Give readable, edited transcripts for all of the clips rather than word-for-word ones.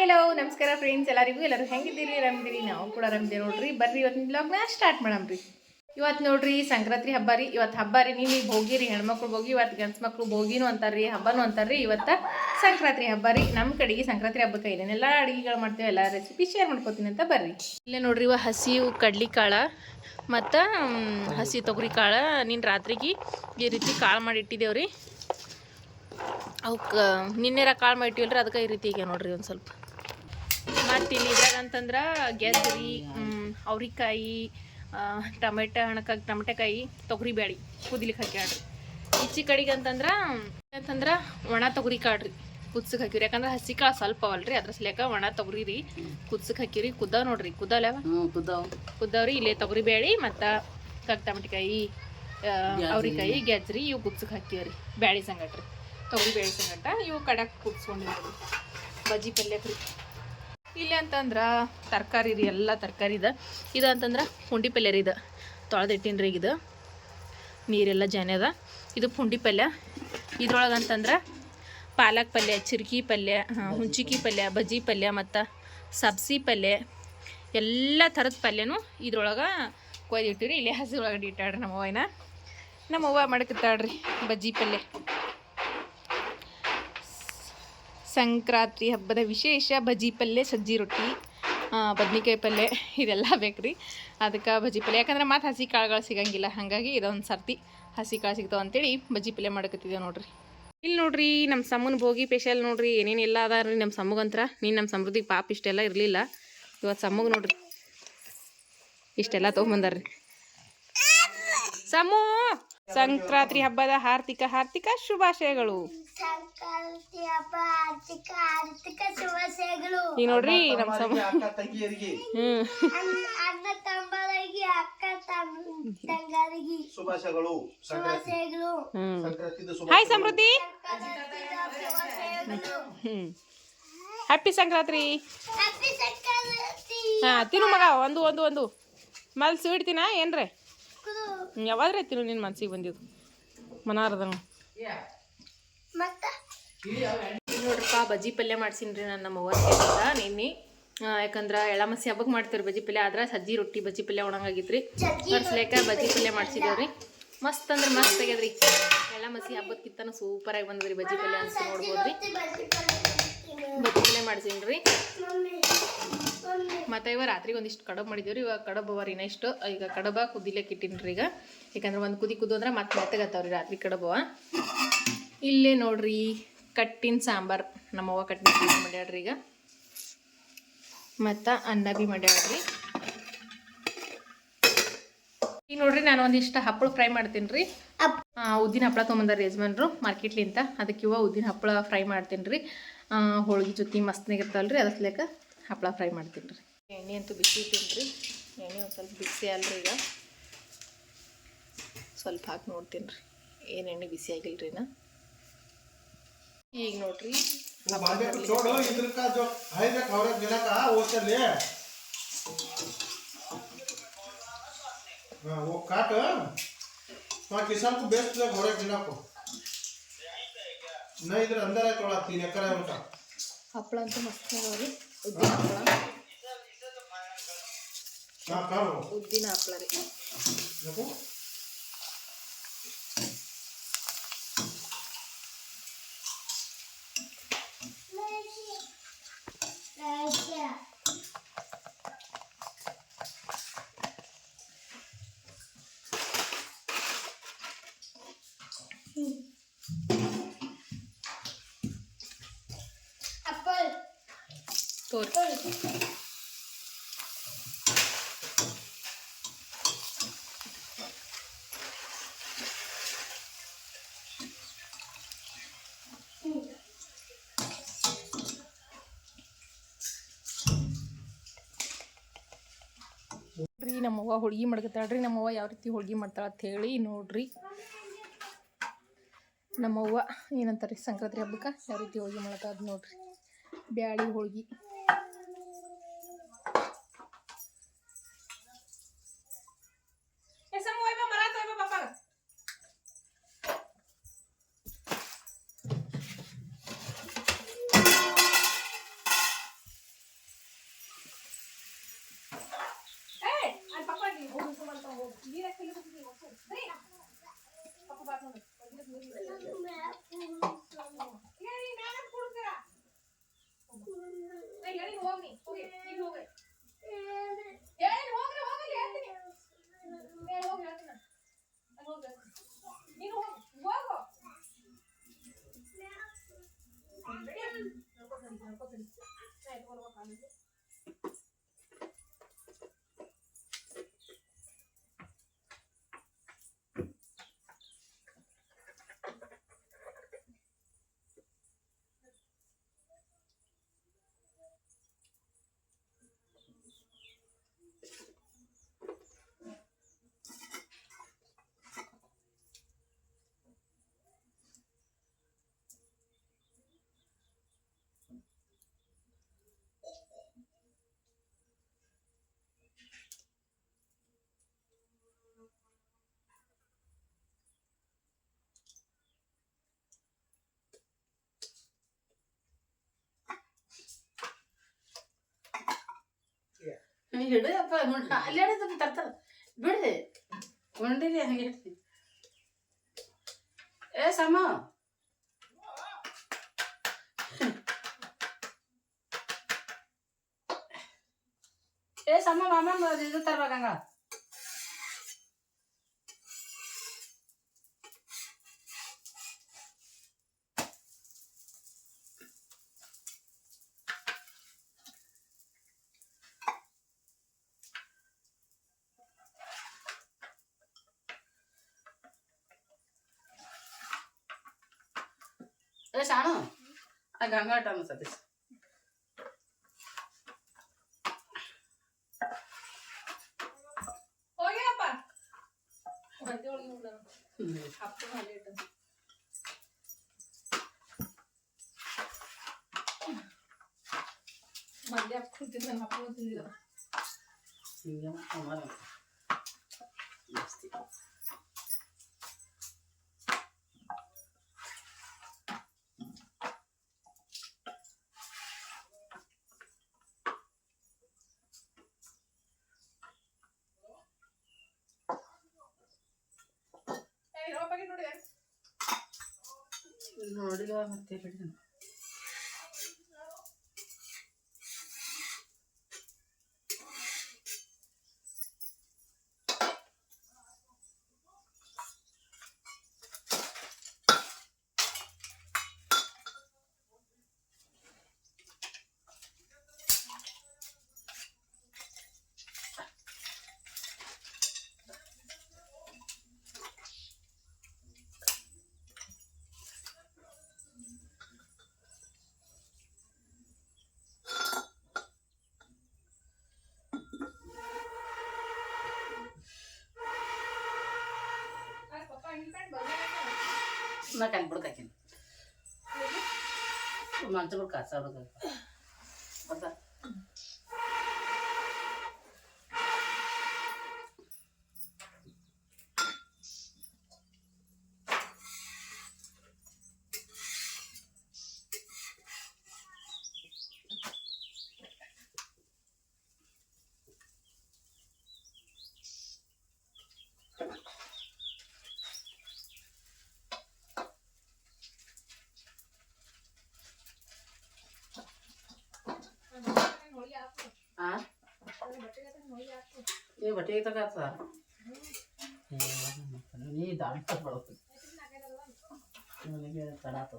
Hello ನಮಸ್ಕಾರ friends, ಎಲ್ಲರೂ ಹೆಂಗಿದ್ದೀರಿ? ಆರಾಮಿದ್ದೀರಿ? ನಾವು ಕೂಡ ಆರಾಮಿದ್ದೀವಿ ನೋಡ್ರಿ. ಬರ್ರಿ ಇವತ್ತಿನ ಬ್ಲಾಗ್ನ ಸ್ಟಾರ್ಟ್ ಮಾಡಮ್ರಿ. ಇವತ್ತು ನೋಡ್ರಿ ಸಂಕ್ರಾಂತಿ ಹಬ್ಬ ರೀ. ಇವತ್ತು ಹಬ್ಬ ರೀ. ನೀವು ಭೋಗಿ ರೀ, ಹೆಣ್ಮಕ್ಳು ಭೋಗಿ, ಇವತ್ತು ಗಂಡ್ಸ್ ಮಕ್ಳು ಭೋಗಿನೂ ಅಂತಾರ್ರಿ, ಹಬ್ಬನೂ ಅಂತಾರ್ರಿ. ಇವತ್ತು ಸಂಕ್ರಾಂತಿ ಹಬ್ಬ ರೀ. ನಮ್ಮ ಕಡೆಗೆ ಸಂಕ್ರಾಂತಿ ಹಬ್ಬಕ್ಕೆ ಏನೇನೆಲ್ಲ ಅಡುಗೆಗಳು ಮಾಡ್ತೇವೆ, ಎಲ್ಲ ರೆಸಿಪಿ ಶೇರ್ ಮಾಡ್ಕೋತೀನಿ ಅಂತ ಬರ್ರಿ. ಇಲ್ಲೇ ನೋಡ್ರಿ, ಇವ ಹಸಿವು ಕಡ್ಲಿ ಕಾಳು ಮತ್ತು ಹಸಿ ತೊಗರಿ ಕಾಳು ನೀನು ರಾತ್ರಿಗೆ ಈ ರೀತಿ ಕಾಳು ಮಾಡಿ ಇಟ್ಟಿದ್ದೇವ್ರಿ. ಅವಕ್ಕೆ ನಿನ್ನೆರ ಕಾಳು ಮಾಡಿಟ್ಟಿವಲ್ರಿ, ಅದಕ್ಕೆ ಈ ರೀತಿ ಈಗ ನೋಡ್ರಿ ಒಂದು ಸ್ವಲ್ಪ. ಮತ್ತು ಇಲ್ಲಿ ಇದ್ರಾಗ ಅಂತಂದ್ರೆ ಗೆಜ್ಜರಿ, ಅವ್ರಿಕಾಯಿ, ಟಮಟೆಕಾಯಿ, ತೊಗರಿ ಬ್ಯಾಳಿ ಕುದಿಲಿಕ್ಕೆ ಹಾಕ್ಯಾಡ್ರಿ. ಈಚೆ ಕಡೆಗೆ ಅಂತಂದ್ರೆ ಒಣ ತೊಗರಿ ಕಾಳ್ರಿ ಕುದ್ಸಕ್ಕೆ ಹಾಕಿರಿ. ಯಾಕಂದ್ರೆ ಹಸಿ ಕಾಳು ಸ್ವಲ್ಪ ಅವಲ್ರಿ, ಅದ್ರ ಸಲೇಕ ಒಣ ತೊಗರಿ ರೀ ಕುದ್ಸಕ್ಕೆ ಹಾಕಿರಿ. ಕುದ್ದಾವ ನೋಡ್ರಿ, ಕುದ್ದಾವ ಕುದ್ದಾವ್ರಿ. ಇಲ್ಲೇ ತೊಗರಿ ಬ್ಯಾಳಿ ಮತ್ತು ಟಮಟೆಕಾಯಿ, ಅವ್ರಿಕಾಯಿ, ಗೆಜ್ಜರಿ ಇವು ಕುದ್ಸಕ್ಕೆ ಹಾಕಿವ್ರಿ. ಬ್ಯಾಳಿ ಸಂಗಟ್ರಿ, ತೊಗರಿ ಬೇಳೆ ಸಂಗಟ ಇವು ಕಡಕ್ಕೆ ಕುದಿಸ್ಕೊಂಡಿದ್ರಿ. ಬಜ್ಜಿ ಪಲ್ಯಕ್ಕೆ ರೀ. ಇಲ್ಲಿ ಅಂತಂದ್ರೆ ತರಕಾರಿ ರೀ, ಎಲ್ಲ ತರಕಾರಿ ಇದು ಅಂತಂದ್ರೆ ಪುಂಡಿ ಪಲ್ಯ ರೀ. ಇದು ತೊಳೆದಿಟ್ಟಿನ್ರಿ. ಇದು ನೀರೆಲ್ಲ ಜಾನೆ ಅದ. ಇದು ಪುಂಡಿ ಪಲ್ಯ. ಇದ್ರೊಳಗೆ ಅಂತಂದ್ರೆ ಪಾಲಕ್ ಪಲ್ಯ, ಚಿರ್ಕಿ ಪಲ್ಯ, ಹುಂಚಿಕಿ ಪಲ್ಯ, ಬಜ್ಜಿ ಪಲ್ಯ ಮತ್ತು ಸಬ್ಸಿ ಪಲ್ಯ, ಎಲ್ಲ ಥರದ ಪಲ್ಯನೂ ಇದ್ರೊಳಗೆ ಕೊಯ್ದಿಟ್ಟಿರಿ. ಇಲ್ಲೇ ಹಸಿ ಒಳಗಡೆ ಇಟ್ಟಾಡ್ರಿ ನಮ್ಮವ್ವ ಮಾಡಕತ್ತಾಡ್ರಿ ಬಜ್ಜಿ ಪಲ್ಯ. ಸಂಕ್ರಾಂತಿ ಹಬ್ಬದ ವಿಶೇಷ ಬಜ್ಜಿ ಪಲ್ಯ, ಸಜ್ಜಿ ರೊಟ್ಟಿ, ಬದ್ನಿಕಾಯಿ ಪಲ್ಯ ಇದೆಲ್ಲ ಬೇಕ್ರಿ. ಅದಕ್ಕೆ ಬಜ್ಜಿ ಪಲ್ಯ, ಯಾಕಂದ್ರೆ ಮತ್ತೆ ಹಸಿ ಕಾಳುಗಳು ಸಿಗಂಗಿಲ್ಲ. ಹಾಗಾಗಿ ಇದೊಂದು ಸರ್ತಿ ಹಸಿ ಕಾಳು ಸಿಗ್ತಾವೆ ಅಂತೇಳಿ ಬಜ್ಜಿ ಪಲ್ಯ ಮಾಡಕತ್ತಿದ್ದೇವೆ ನೋಡ್ರಿ. ಇಲ್ಲಿ ನೋಡ್ರಿ ನಮ್ಮ ಸಮ್ಮನ ಭೋಗಿ ಸ್ಪೆಷಲ್ ನೋಡ್ರಿ. ಏನೇನೆಲ್ಲ ಅದ ರೀ ನಮ್ಮ ಸಮ್ಮಗಂತ್ರ. ನೀನು ನಮ್ಮ ಸಮೃದ್ಧಿಗೆ ಪಾಪ ಇಷ್ಟೆಲ್ಲ ಇರಲಿಲ್ಲ. ಇವತ್ತು ಸಮ್ಮಗೆ ನೋಡ್ರಿ ಇಷ್ಟೆಲ್ಲ ತೊಗೊಂಬಂದಾರ್ರಿ. ಸಮ್ಮು, ಸಂಕ್ರಾಂತಿ ಹಬ್ಬದ ಹಾರ್ದಿಕ ಶುಭಾಶಯಗಳು. ಈಗ ನೋಡ್ರಿ ನಮ್ಮ ಹಾಯ್ ಸಮೃದ್ಧಿ, ಹ್ಯಾಪಿ ಸಂಕ್ರಾಂತಿ. ತಿನ್ನು ಮಗ, ಒಂದು ಮಲ್ ಸ್ವೀಟ್ ಏನ್ರೆ ಯಾವಾದ್ರೆ ತಿನ್ನು, ನಿನ್ನ ಮನ್ಸಿಗೆ ಬಂದಿದ್ದು ಮನಾರದಂಗ. ನೋಡ್ರಪ್ಪ, ಬಜ್ಜಿ ಪಲ್ಯ ಮಾಡ್ಸೀನಿ ನಾನು ನಮ್ಮ ಅವ್ವ ನಿನ್ನೆ. ಯಾಕಂದ್ರೆ ಎಳ್ಳಮಸಿ ಹಬ್ಬಕ್ಕೆ ಮಾಡ್ತೀವಿ ಬಜ್ಜಿ ಪಲ್ಯ. ಆದ್ರೆ ಸಜ್ಜಿ ರೊಟ್ಟಿ ಬಜ್ಜಿ ಪಲ್ಯ ಒಣಗಾಗಿತ್ರಿ. ಬರ್ಸ್ಲೇಕ ಬಜ್ಜಿ ಪಲ್ಯ ಮಾಡ್ಸಿದೇವ್ರಿ. ಮಸ್ತ್ ಅಂದ್ರೆ ಮಸ್ತ್ ಆಗ್ಯದ್ರಿ. ಎಳ್ಳಮಸಿ ಹಬ್ಬಕ್ಕಿಂತನೂ ಸೂಪರಾಗಿ ಬಂದದ್ರಿ ಬಜ್ಜಿ ಪಲ್ಯ ಅಂತ ನೋಡ್ಬೋದ್ರಿ. ಬಜ್ಜಿ ಪಲ್ಯ ಮಾಡ್ಸೀನಿ. ಮತ್ತು ಇವಾಗ ರಾತ್ರಿಗೆ ಒಂದಿಷ್ಟು ಕಡಬು ಮಾಡಿದೇವ್ರಿ. ಇವಾಗ ಕಡಬು ಅವರಿ ಇಷ್ಟು. ಈಗ ಕಡಬ ಕುದಿಲಿಕ್ಕೆ ಇಟ್ಟಿನ್ರಿ ಈಗ. ಯಾಕಂದ್ರೆ ಒಂದು ಕುದು ಅಂದ್ರೆ ಮತ್ತೆ ಮೆತ್ತಗತ್ತವ್ರಿ ರಾತ್ರಿ ಕಡಬು. ಇಲ್ಲೇ ನೋಡ್ರಿ ಕಟ್ಟಿನ ಸಾಂಬಾರು, ನಮ್ಮವ್ವ ಕಟ್ಟಿನ ಸಾಂಬಾರು ಮಾಡ್ಯಾಡ್ರಿ ಈಗ. ಮತ್ತು ಅನ್ನ ಭೀ ಮಾಡ್ಯಾಡ್ರಿ. ಈಗ ನೋಡ್ರಿ ನಾನು ಒಂದಿಷ್ಟು ಹಪ್ಪಳ ಫ್ರೈ ಮಾಡ್ತೀನಿ ರೀ. ಉದ್ದಿನ ಹಪ್ಪಳ ತೊಗೊಂಬಂದಾರ ಯಜಮಾನ್ರು ಮಾರ್ಕೆಟ್ಲಿಂತ. ಅದಕ್ಕೆ ಇವಾಗ ಉದ್ದಿನ ಹಪ್ಪಳ ಫ್ರೈ ಮಾಡ್ತೀನಿ ರೀ. ಹೋಳಿಗೆ ಜೊತೆ ಮಸ್ತ್ನಾಗಿರ್ತಾವಲ್ರಿ, ಅದಕ್ಕೆ ಲೆಕ್ಕ ಹಪ್ಪಳ ಫ್ರೈ ಮಾಡ್ತೀನಿ ರೀ. ಎಣ್ಣೆ ಅಂತೂ ಬಿಸಿ ಇಟ್ಟಿನಿ ರೀ. ಎಣ್ಣೆ ಒಂದು ಸ್ವಲ್ಪ ಬಿಸಿ ಅಲ್ರಿ. ಈಗ ಸ್ವಲ್ಪ ಹಾಕಿ ನೋಡ್ತೀನಿ ರೀ. ಏನು ಎಣ್ಣೆ ಬಿಸಿ ಆಗಿಲ್ಲ ರೀ ನಾ. ಈಗ ನೋಡ್ರಿ किसान को बेस्ट घोड़े गिला को नहीं इधर अंदर है थोड़ा 3 एकड़ है उनका. ಹಪ್ಪಳ ಅಂತೂ ಮಸ್ತ್ ಅದಾವ್ರಿ. ಉದ್ದಿನ ಹಪ್ಪಳ, ಉದ್ದಿನ ಹಪ್ಪಳ ರೀ. ನೋಡ್ರಿ ನಮ್ಮವ್ವ ಹೋಳ್ಗೆ ಮಾಡ್ಕತ್ತಾಳ್ರಿ. ನಮ್ಮವ್ವ ಯಾವ ರೀತಿ ಹೋಳ್ಗೆ ಮಾಡ್ತಾಳ ಅಂತ ಹೇಳಿ ನೋಡ್ರಿ. ನಮ್ಮವ್ವ ಏನಂತಾರೆ ಸಂಕ್ರಾಂತಿ ಹಬ್ಬಕ್ಕೆ ಯಾವ ರೀತಿ ಹೋಳ್ಗೆ ಮಾಡ್ತಾಳ ಅದು ನೋಡ್ರಿ. ಬ್ಯಾಳಿ ಹೋಳ್ಗೆ, ಹಿಡಿಯಪ್ಪ ಅಲ್ಲಿ ಹೇಳಿದ್ರೆ ತರ್ತಾರ ಬಿಡ್ರಿ ಕೊಂಡಿರಿ ಹಂಗೆ ಹೇಳ್ತೀನಿ ಏ ಸಮ ಏ ಸಮ ಮಾಮನ್ ಇದು ತರ್ಬೇಕಂಗ ए शाणू आ गंगाट सतीश ಹೋಗ್ಯಾಪ್ಪ ಹೊಟ್ಟೆ ಒಳಗೆ ಹೋಗ್ಲ ಅಪ್ಪ ಹಾಲೆ ಇಟ್ಟು ಮಂದಿ ಅಪ್ಪ ಕುಂತಿದ್ದ ನಮ್ಮ ಅಪ್ಪ ತಿಂದಿಲ್ಲ ಹಿಂಗೆ ಅಮರ ಮಸ್ತಿ ನೋಡಿಲ್ಲ ಮತ್ತೆ ಬಿಡಿದ ನಾ ಕಲ್ಬಿಡ್ತಾಕಿನ ಮಂಚ ಬಿಟ್ಟು ಕಾಸ ಬರ್ತಾ ये बटे तक आता ನೀ ದಾಂತ ಬರೋದು ನನಗೆ ತಡಾತು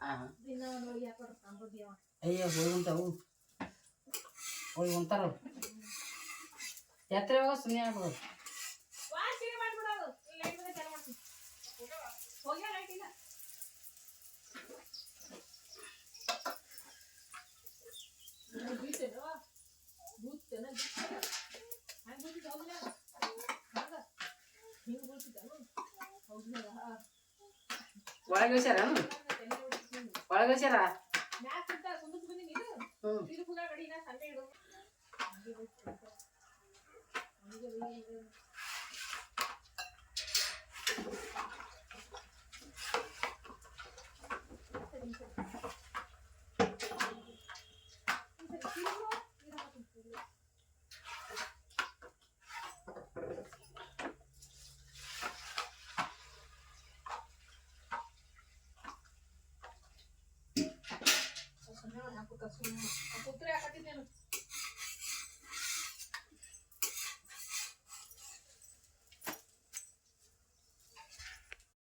ಹಾಂ ಅಯ್ಯೋ ಹೋಗುಂತಾವು ಹೋಗಿ ಉಂತಾರ ಎತ್ತರ ಯಾವಾಗ ಸುಮ್ಮನೆ ಆಗ್ಬೋದು ಒಳಗೆ ಇಳ್ಸ್ಯಾರ ಒಳಗೆ ಇಳ್ಸ್ಯಾರ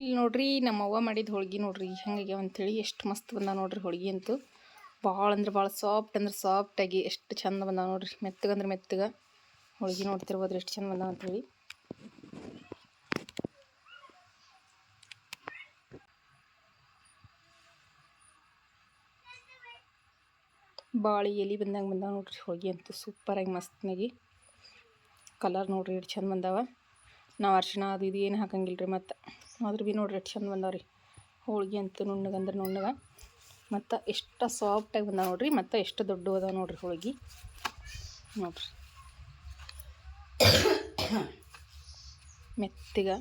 ಇಲ್ಲಿ ನೋಡ್ರಿ ನಮ್ಮ ಅವ್ವ ಮಾಡಿದ ಹೋಳ್ಗೆ ನೋಡ್ರಿ ಹೆಂಗಾಗ್ಯಾವ ಅಂಥೇಳಿ ಎಷ್ಟು ಮಸ್ತ್ ಬಂದ ನೋಡ್ರಿ ಹೋಳ್ಗೆ ಅಂತೂ ಭಾಳ ಅಂದ್ರೆ ಭಾಳ ಸಾಫ್ಟ್ ಅಂದ್ರೆ ಸಾಫ್ಟಾಗಿ ಎಷ್ಟು ಚಂದ ಬಂದಾವ ನೋಡ್ರಿ ಮೆತ್ತಗಂದ್ರೆ ಮೆತ್ತಗೆ ಹೋಳ್ಗೆ ನೋಡ್ತಿರ್ಬೋದ್ರಿ ಎಷ್ಟು ಚಂದ ಬಂದಾವ ಅಂಥೇಳಿ ಬಾಳಿ ಎಲೆ ಬಂದಂಗೆ ಬಂದಾವ ನೋಡ್ರಿ ಹೋಳ್ಗೆ ಅಂತೂ ಸೂಪರಾಗಿ ಮಸ್ತ್ನಾಗಿ ಕಲರ್ ನೋಡ್ರಿ ಎಷ್ಟು ಚಂದ ಬಂದಾವ ನಾವು ಅರ್ಶಿಣ ಅದು ಇದು ಏನು ಹಾಕಂಗಿಲ್ಲ ರೀ ಮತ್ತು ಆದ್ರೂ ಭೀ ನೋಡ್ರಿ ಎಷ್ಟು ಚಂದ ಬಂದಾವ ರೀ ಹೋಳ್ಗೆ ಅಂತೂ ನುಣ್ಣಗಂದ್ರೆ ನುಣ್ಣಗೆ ಮತ್ತು ಎಷ್ಟು ಸಾಫ್ಟಾಗಿ ಬಂದಾವ ನೋಡ್ರಿ ಮತ್ತು ಎಷ್ಟು ದೊಡ್ಡ ಅದಾವ ನೋಡ್ರಿ ಹೋಳ್ಗೆ ನೋಡ್ರಿ ಮೆತ್ತಗೆ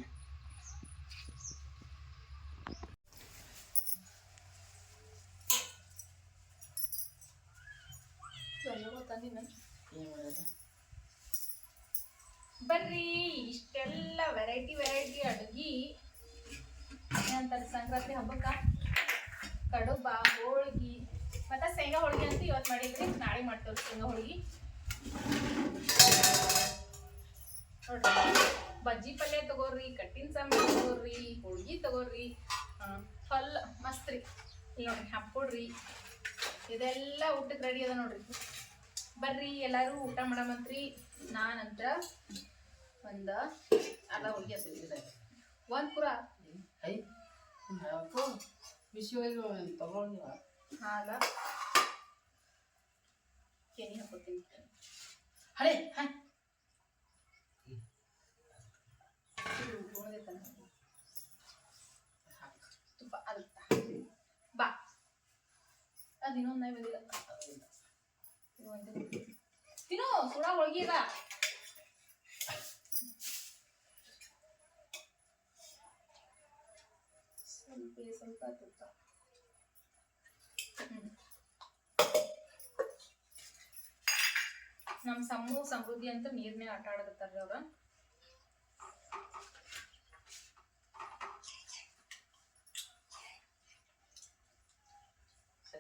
ಬರ್ರಿ ಇಷ್ಟೆಲ್ಲ ವೆರೈಟಿ ಅಡುಗೆ ಏನಂತಾರೆ ಸಂಕ್ರಾಂತಿ ಹಬ್ಬಕ್ಕೆ ಕಡುಬ ಹೋಳ್ಗೆ ಮತ್ತು ಶೇಂಗಾ ಹೋಳ್ಗೆ ಅಂತ ಇವತ್ತು ಮಾಡಿದ್ರಿ ನಾಳೆ ಮಾಡ್ತೇವೆ ಶೇಂಗಾ ಹೋಳ್ಗೆ ನೋಡ್ರಿ ಬಜ್ಜಿ ಪಲ್ಯ ತಗೋರಿ ಕಟ್ಟಿನ ಸಾಂಬಾರು ತಗೋರಿ ಹೋಳ್ಗೆ ತಗೋರಿ ಫುಲ್ ಮಸ್ತ್ ರೀ ಇಲ್ಲಿ ನೋಡ್ರಿ ಹಾಕ್ಕೊಡ್ರಿ ಇದೆಲ್ಲ ಊಟಕ್ಕೆ ರೆಡಿ ಅದ ನೋಡ್ರಿ ಬರ್ರಿ ಎಲ್ಲರೂ ಊಟ ಮಾಡಮಂತ್ರಿ ನಾನಂತರ ಒಂದು ಅಲ್ಲ ಹೋಳ್ಗೆ ಹಸಿದ ಒಂದು ಪುರ ಬಿಸಿಯಾಗಿ ತಗೊಂಡು ಹಾಲ ಕೆನಿ ಹಾಕೋತೀನಿ ಹಳೆ ಹಾಂ ತುಪ್ಪ ಅದು ಬಾ ಅದು ಇನ್ನೊಂದು ನೈ ಬಂದಿಲ್ಲ ತಿನ್ನು ಸುಡ ಹೋಳ್ಗೆ ಈಗ ಸ್ವಲ್ಪ ತುಪ್ಪ ನಮ್ಮ ಸಮೃದ್ಧಿ ಅಂತ ನೀರ್ನೇ ಆಟ ಆಡಕತ್ತಾರ್ರಿ ಅವ್ರ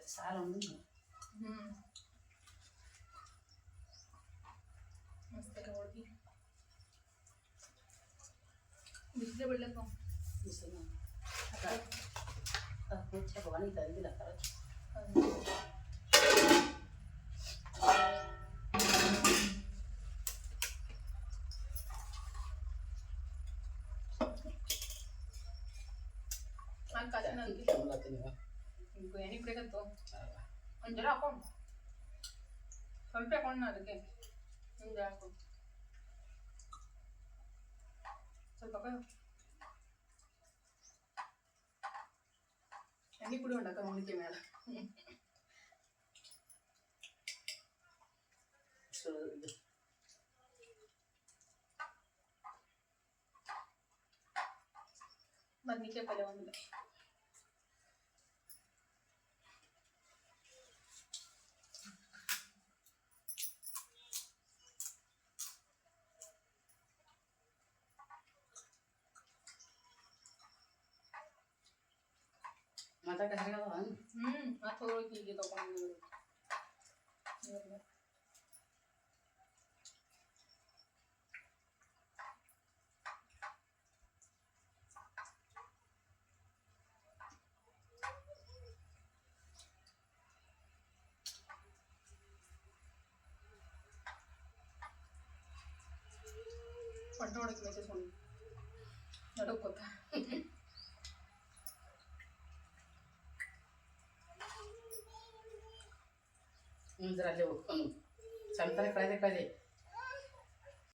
ಸಾಲ ಮಸ್ತ್ ಹೋಳ್ಗೆ ಬಿಸಿಲೇ ಬಿಡ್ಲಕ್ಕ ಬಿಸಿಲು ಭವಾನಿ ತಂದಿಲ್ಲ ಏನಿಗೆ ಬೇಕಂತು ಒಂದು ಜರ ಹಾಕೊಂಡು ಸ್ವಲ್ಪ ಹಾಕೊಂಡು ಅದಕ್ಕೆ ಒಂದು ಹಾಕು ಸ್ವಲ್ಪ ಎಣ್ಣೆ ಪುಡಿ ಹೊಂಡಕ ಮುಗಿಕೆ ಮೇಲೆ ಬದ್ನಿಕಾಯಿ ಪಲ್ಯ ಒಂದಿಲ್ಲ ಮಾತಾಕ ಸರಿಯಾದ ಮತ್ತೆ ಹೋಗಿ ಹೀಗೆ ತಗೊಂಡು ಪಡ್ಡು ಹೊಡಕ್ ಮೇಚೆ ಸುಣ್ಣ ನಡುಕೋತ ಮುಂಜಾನೆ ಅಲ್ಲಿ ಹೋಗ್ಕೊಂಡು ಸಂತಾನೆ ಕಳೆದೆ